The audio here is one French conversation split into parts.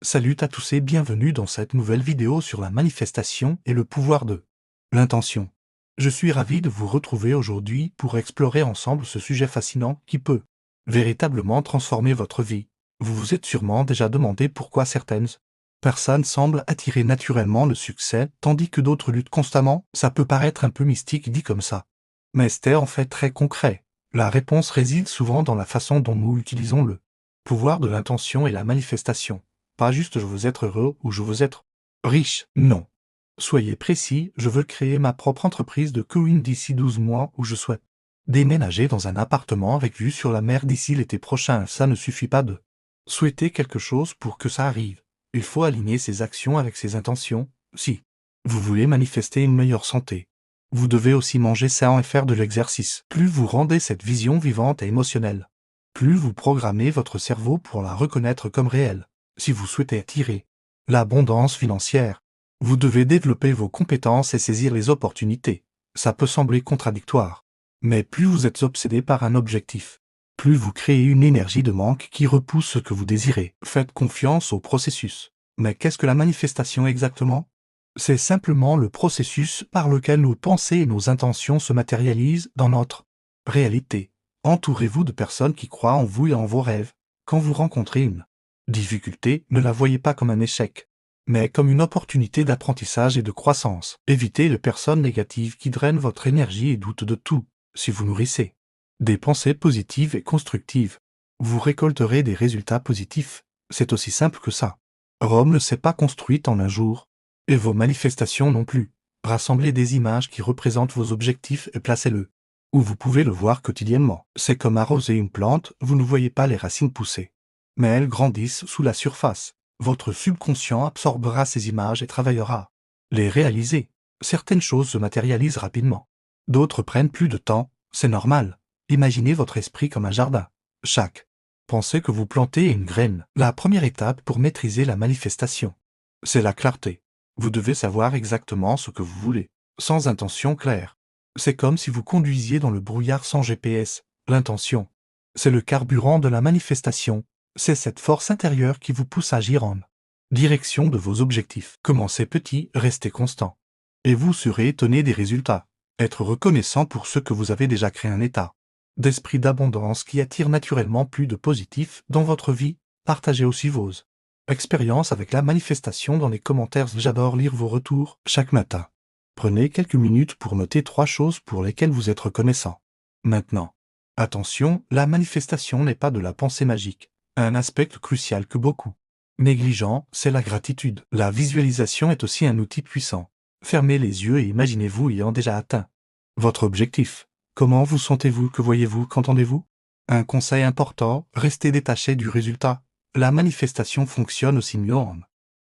Salut à tous et bienvenue dans cette nouvelle vidéo sur la manifestation et le pouvoir de l'intention. Je suis ravi de vous retrouver aujourd'hui pour explorer ensemble ce sujet fascinant qui peut véritablement transformer votre vie. Vous vous êtes sûrement déjà demandé pourquoi certaines personnes semblent attirer naturellement le succès tandis que d'autres luttent constamment. Ça peut paraître un peu mystique dit comme ça, mais c'est en fait très concret. La réponse réside souvent dans la façon dont nous utilisons le pouvoir de l'intention et la manifestation. Pas juste je veux être heureux ou je veux être riche, non. Soyez précis, je veux créer ma propre entreprise de coaching d'ici 12 mois ou je souhaite déménager dans un appartement avec vue sur la mer d'ici l'été prochain. Ça ne suffit pas de souhaiter quelque chose pour que ça arrive. Il faut aligner ses actions avec ses intentions. Si vous voulez manifester une meilleure santé, vous devez aussi manger sain et faire de l'exercice. Plus vous rendez cette vision vivante et émotionnelle, plus vous programmez votre cerveau pour la reconnaître comme réelle. Si vous souhaitez attirer l'abondance financière, vous devez développer vos compétences et saisir les opportunités. Ça peut sembler contradictoire, mais plus vous êtes obsédé par un objectif, plus vous créez une énergie de manque qui repousse ce que vous désirez. Faites confiance au processus. Mais qu'est-ce que la manifestation exactement? C'est simplement le processus par lequel nos pensées et nos intentions se matérialisent dans notre réalité. Entourez-vous de personnes qui croient en vous et en vos rêves. Quand vous rencontrez une difficulté, ne la voyez pas comme un échec, mais comme une opportunité d'apprentissage et de croissance. Évitez les personnes négatives qui drainent votre énergie et doutent de tout. Si vous nourrissez des pensées positives et constructives, vous récolterez des résultats positifs. C'est aussi simple que ça. Rome ne s'est pas construite en un jour, et vos manifestations non plus. Rassemblez des images qui représentent vos objectifs et placez-le où vous pouvez le voir quotidiennement. C'est comme arroser une plante, vous ne voyez pas les racines pousser, mais elles grandissent sous la surface. Votre subconscient absorbera ces images et travaillera les réaliser. Certaines choses se matérialisent rapidement. D'autres prennent plus de temps, c'est normal. Imaginez votre esprit comme un jardin. Chaque pensée que vous plantez est une graine. La première étape pour maîtriser la manifestation, c'est la clarté. Vous devez savoir exactement ce que vous voulez, sans intention claire. C'est comme si vous conduisiez dans le brouillard sans GPS. L'intention, c'est le carburant de la manifestation. C'est cette force intérieure qui vous pousse à agir en direction de vos objectifs. Commencez petit, restez constant. Et vous serez étonné des résultats. Être reconnaissant pour ce que vous avez déjà créé un état d'esprit d'abondance qui attire naturellement plus de positif dans votre vie. Partagez aussi vos expériences avec la manifestation dans les commentaires. J'adore lire vos retours chaque matin. Prenez quelques minutes pour noter 3 choses pour lesquelles vous êtes reconnaissant. Maintenant, attention, la manifestation n'est pas de la pensée magique. Un aspect crucial que beaucoup négligent, c'est la gratitude. La visualisation est aussi un outil puissant. Fermez les yeux et imaginez-vous ayant déjà atteint votre objectif. Comment vous sentez-vous? Que voyez-vous? Qu'entendez-vous? Un conseil important, restez détaché du résultat. La manifestation fonctionne aussi mieux en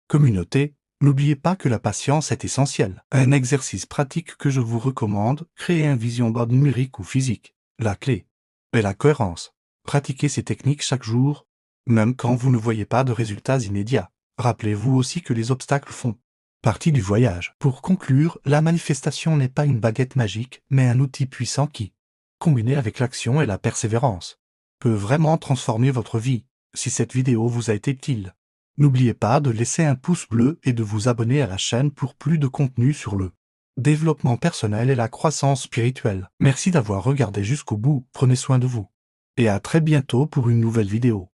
communauté. N'oubliez pas que la patience est essentielle. Un exercice pratique que je vous recommande, créez un vision board numérique ou physique. La clé est la cohérence. Pratiquez ces techniques chaque jour, même quand vous ne voyez pas de résultats immédiats. Rappelez-vous aussi que les obstacles font partie du voyage. Pour conclure, la manifestation n'est pas une baguette magique, mais un outil puissant qui, combiné avec l'action et la persévérance, peut vraiment transformer votre vie. Si cette vidéo vous a été utile, n'oubliez pas de laisser un pouce bleu et de vous abonner à la chaîne pour plus de contenu sur le développement personnel et la croissance spirituelle. Merci d'avoir regardé jusqu'au bout, prenez soin de vous. Et à très bientôt pour une nouvelle vidéo.